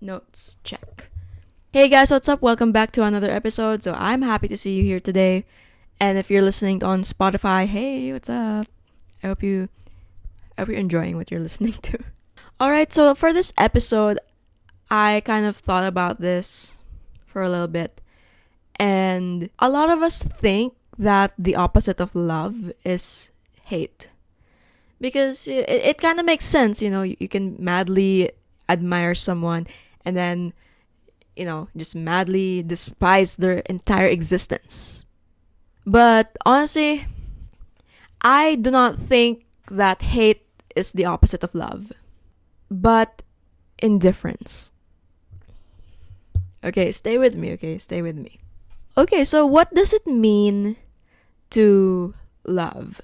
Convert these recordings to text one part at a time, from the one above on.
Notes check. Hey guys, what's up? Welcome back to another episode. So I'm happy to see you here today. And if you're listening on Spotify, hey, what's up? I hope you're enjoying what you're listening to. Alright, so for this episode, I kind of thought about this for a little bit. And a lot of us think that the opposite of love is hate. Because it kind of makes sense, you can madly admire someone and then, just madly despise their entire existence. But honestly, I do not think that hate is the opposite of love, but indifference. Okay, stay with me, Okay, so what does it mean to love?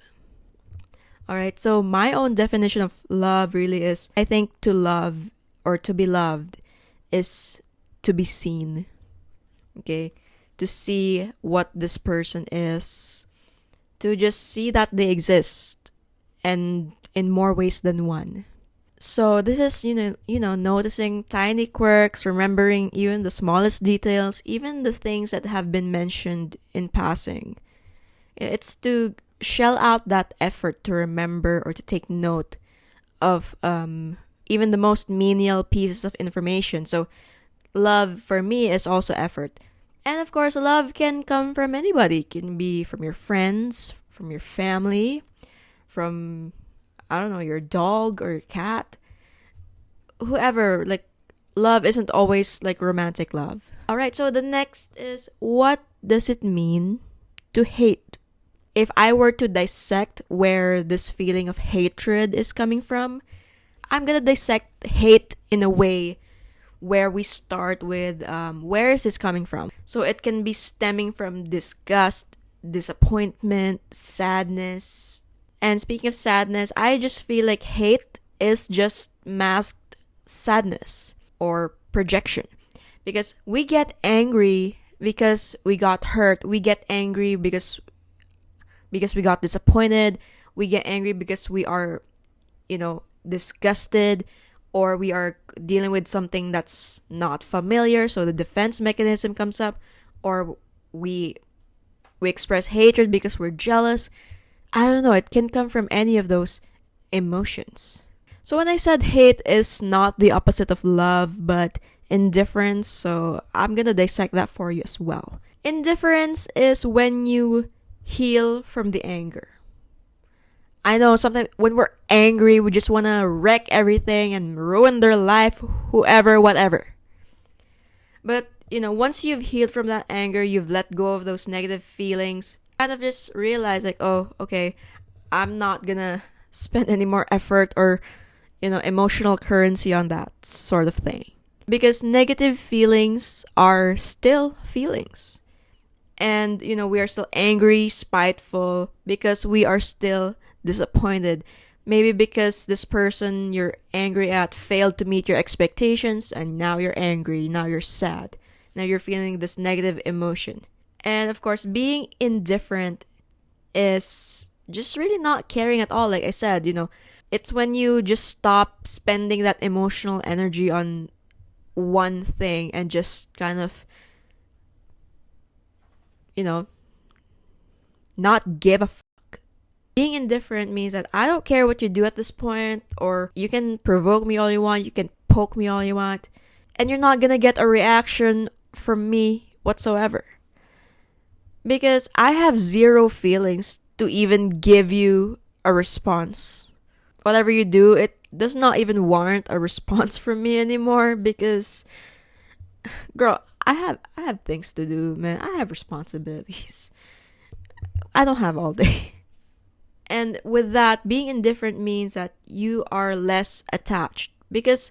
Alright, so my own definition of love really is, I think to love or to be loved is to be seen. Okay? To see what this person is. To just see that they exist. And in more ways than one. So this is, noticing tiny quirks, remembering even the smallest details, even the things that have been mentioned in passing. It's to shell out that effort to remember or to take note of even the most menial pieces of information. So love for me is also effort. And of course, love can come from anybody. It can be from your friends, from your family, from, your dog or your cat. Whoever, love isn't always romantic love. Alright, so the next is, what does it mean to hate? If I were to dissect where this feeling of hatred is coming from, I'm gonna dissect hate in a way where we start with where is this coming from? So it can be stemming from disgust, disappointment, sadness. And speaking of sadness, I just feel like hate is just masked sadness or projection. Because we get angry because we got hurt. We get angry because we got disappointed. We get angry because we are, disgusted, or we are dealing with something that's not familiar, so the defense mechanism comes up, or we express hatred because we're jealous. I don't know, it can come from any of those emotions. So when I said hate is not the opposite of love, but indifference, so I'm gonna dissect that for you as well. Indifference is when you heal from the anger. I know sometimes when we're angry, we just want to wreck everything and ruin their life, whoever, whatever. But, once you've healed from that anger, you've let go of those negative feelings, kind of just realize oh, okay, I'm not gonna spend any more effort or, emotional currency on that sort of thing. Because negative feelings are still feelings. And, we are still angry, spiteful, because we are still disappointed. Maybe because this person you're angry at failed to meet your expectations, and now you're angry, now you're sad, now you're feeling this negative emotion. And of course, being indifferent is just really not caring at all. Like I said, it's when you just stop spending that emotional energy on one thing and just kind of, not give a fuck. Being indifferent means that I don't care what you do at this point, or you can provoke me all you want, you can poke me all you want, and you're not gonna get a reaction from me whatsoever. Because I have zero feelings to even give you a response. Whatever you do, it does not even warrant a response from me anymore, because, girl, I have things to do, man. I have responsibilities. I don't have all day. And with that, being indifferent means that you are less attached. Because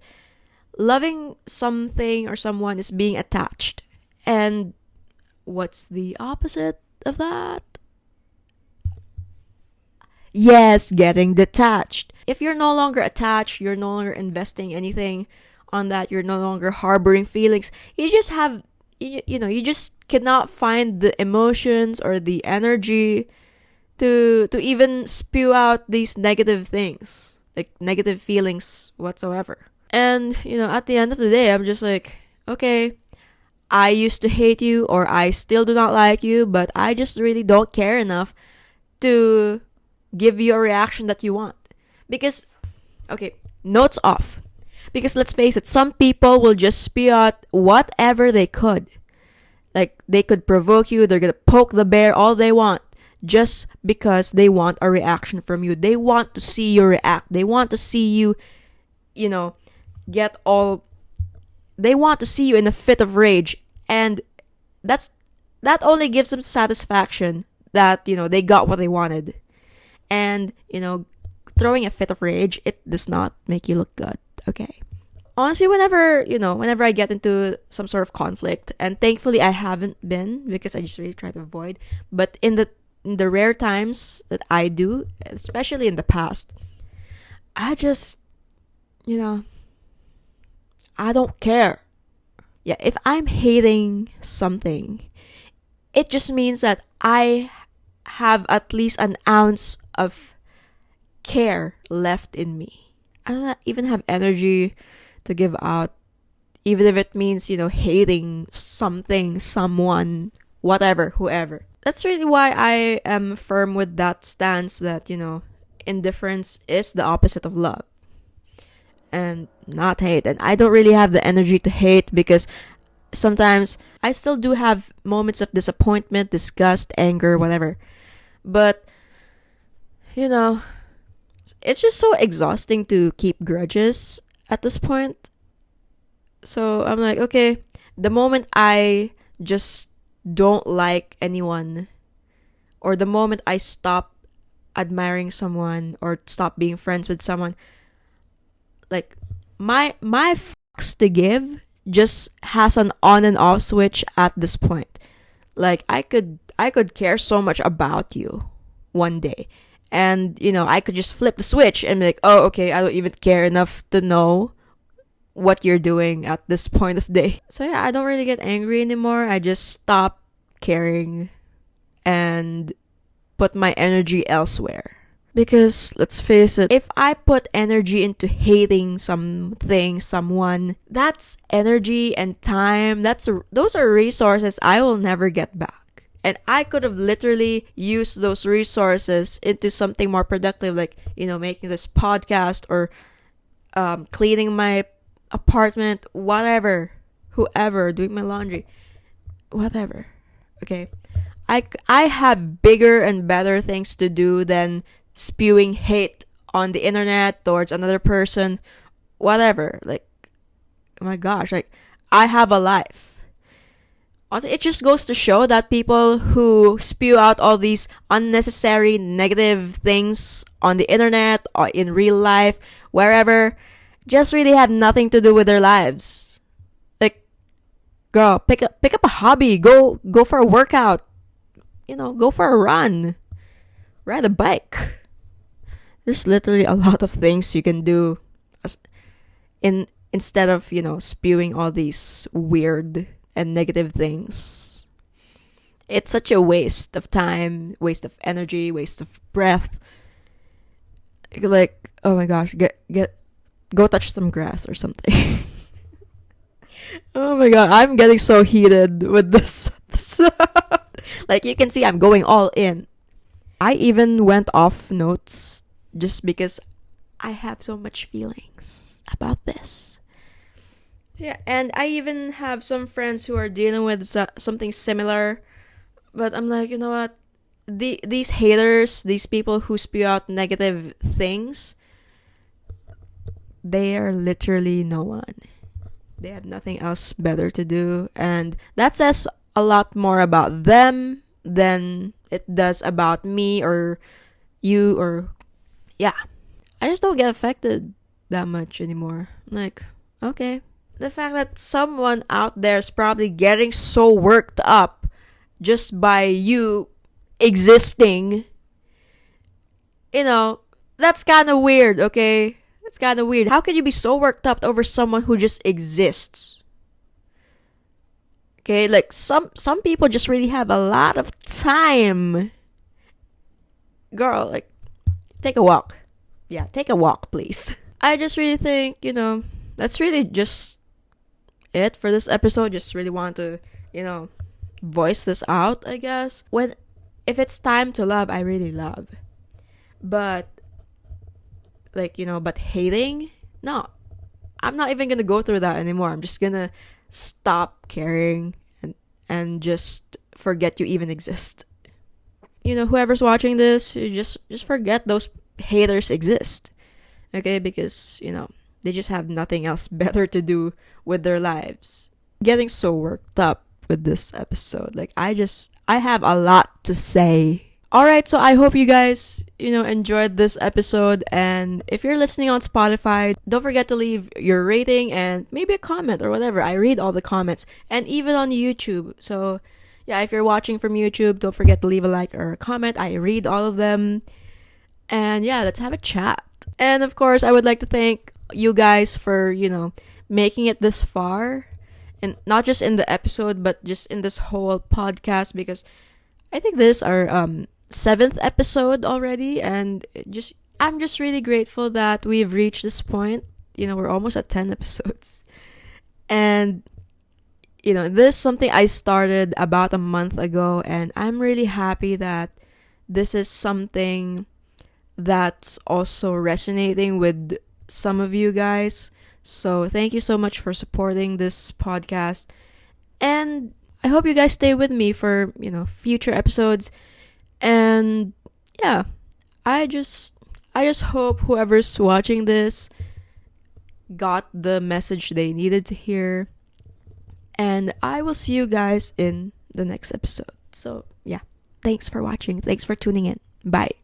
loving something or someone is being attached. And what's the opposite of that? Yes, getting detached. If you're no longer attached, you're no longer investing anything on that, you're no longer harboring feelings, you just have, you just cannot find the emotions or the energy to even spew out these negative things, like negative feelings whatsoever. And, at the end of the day, I'm just like, okay, I used to hate you or I still do not like you, but I just really don't care enough to give you a reaction that you want. Because, okay, notes off. Because let's face it, some people will just spew out whatever they could. Like, they could provoke you, they're gonna poke the bear all they want just because they want a reaction from you. They want to see you react. They want to see you, get all. They want to see you in a fit of rage. And that only gives them satisfaction that, they got what they wanted. And, throwing a fit of rage, it does not make you look good. Okay. Honestly, whenever I get into some sort of conflict, and thankfully I haven't been because I just really try to avoid, but in the rare times that I do, especially in the past, I just, I don't care. Yeah, if I'm hating something, it just means that I have at least an ounce of care left in me. I don't even have energy to give out, even if it means, hating something, someone, whatever, whoever. That's really why I am firm with that stance that, indifference is the opposite of love and not hate. And I don't really have the energy to hate because sometimes I still do have moments of disappointment, disgust, anger, whatever. But, it's just so exhausting to keep grudges at this point. So I'm like, okay, the moment I just don't like anyone, or the moment I stop admiring someone or stop being friends with someone, like my fucks to give just has an on and off switch at this point. Like I could care so much about you one day, and I could just flip the switch and be like, oh, okay, I don't even care enough to know what you're doing at this point of day. So yeah, I don't really get angry anymore. I just stop caring and put my energy elsewhere. Because let's face it, if I put energy into hating something, someone, that's energy and time. Those are resources I will never get back. And I could have literally used those resources into something more productive, like, making this podcast or cleaning my apartment, whatever, whoever, doing my laundry, whatever. Okay. I have bigger and better things to do than spewing hate on the internet towards another person, whatever. Like, oh my gosh, like, I have a life. Also, it just goes to show that people who spew out all these unnecessary negative things on the internet or in real life, wherever, just really have nothing to do with their lives. Like, girl, pick up a hobby, go for a workout, go for a run, ride a bike. There's literally a lot of things you can do instead of, spewing all these weird and negative things. It's such a waste of time, waste of energy, waste of breath. Like, oh my gosh, go touch some grass or something. Oh my god, I'm getting so heated with this. Like, you can see I'm going all in. I even went off notes just because I have so much feelings about this. Yeah, and I even have some friends who are dealing with something similar. But I'm like, you know what? These haters, these people who spew out negative things, they are literally no one. They have nothing else better to do. And that says a lot more about them than it does about me or you or... Yeah. I just don't get affected that much anymore. Like, okay. The fact that someone out there is probably getting so worked up just by you existing, that's kind of weird, okay? That's kind of weird. How can you be so worked up over someone who just exists? Okay, like some people just really have a lot of time. Girl, like, take a walk. Yeah, take a walk, please. I just really think, that's really just it for this episode. Just really want to, voice this out, I guess. If it's time to love, I really love. But, but hating? No. I'm not even gonna go through that anymore. I'm just gonna stop caring and just forget you even exist. Whoever's watching this, you just forget those haters exist. Okay? Because, they just have nothing else better to do with their lives. Getting so worked up with this episode. I have a lot to say. Alright, so I hope you guys, enjoyed this episode. And if you're listening on Spotify, don't forget to leave your rating and maybe a comment or whatever. I read all the comments. And even on YouTube. So, yeah, if you're watching from YouTube, don't forget to leave a like or a comment. I read all of them. And yeah, let's have a chat. And of course, I would like to thank you guys for, making it this far. And not just in the episode, but just in this whole podcast. Because I think this is our 7th episode already. And I'm just really grateful that we've reached this point. We're almost at 10 episodes. And, this is something I started about a month ago. And I'm really happy that this is something that's also resonating with some of you guys. So thank you so much for supporting this podcast. And I hope you guys stay with me for, future episodes. And yeah, I just hope whoever's watching this got the message they needed to hear. And I will see you guys in the next episode. So yeah, thanks for watching. Thanks for tuning in. Bye.